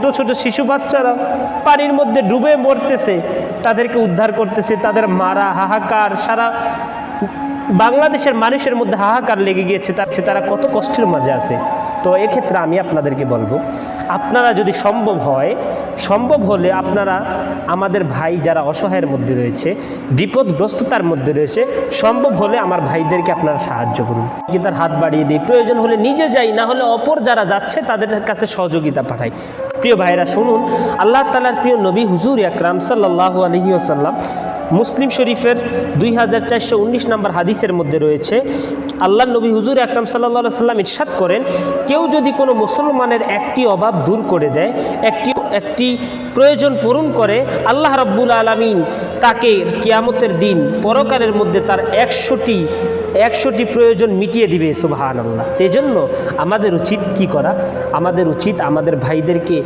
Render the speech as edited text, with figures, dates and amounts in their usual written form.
ছোট ছোট শিশু বাচ্চারা পানির মধ্যে ডুবে মরতেছে, তাদেরকে উদ্ধার করতেছে। তাদের মারা হাহাকার, সারা বাংলাদেশের মানুষের মধ্যে হাহাকার লেগে গিয়েছে, তারা কত কষ্টের মাঝে আছে। তো এক্ষেত্রে আমি আপনাদেরকে বলবো, আপনারা যদি সম্ভব হলে আপনারা আমাদের ভাই যারা অসহায়ের মধ্যে রয়েছে, বিপদগ্রস্ততার মধ্যে রয়েছে, সম্ভব হলে আমার ভাইদেরকে আপনারা সাহায্য করুন। তার হাত বাড়িয়ে দিই, প্রয়োজন হলে নিজে যাই, না হলে অপর যারা যাচ্ছে তাদের কাছে সহযোগিতা পাঠাই। প্রিয় ভাইরা শুনুন, আল্লাহ তাআলার প্রিয় নবী হুজুর আকরাম সাল্লাল্লাহু আলাইহি ওয়াসাল্লাম মুসলিম শরীফের 2419 নম্বর হাদিসের মধ্যে রয়েছে, আল্লাহ নবী হুজুর আকরাম সাল্লাল্লাহু আলাইহি ওয়াসাল্লাম ইরশাদ করেন, কেউ যদি কোনো মুসলমানের একটি অভাব দূর করে দেয়, একটি প্রয়োজন পূরণ করে, আল্লাহ রাব্বুল আলামিন তাকে কিয়ামতের দিন পরকালের মধ্যে তার 100টি প্রয়োজন মিটিয়ে দিবে। সুবহানাল্লাহ। এজন্য আমাদের উচিত কি করা? আমাদের উচিত আমাদের ভাইদেরকে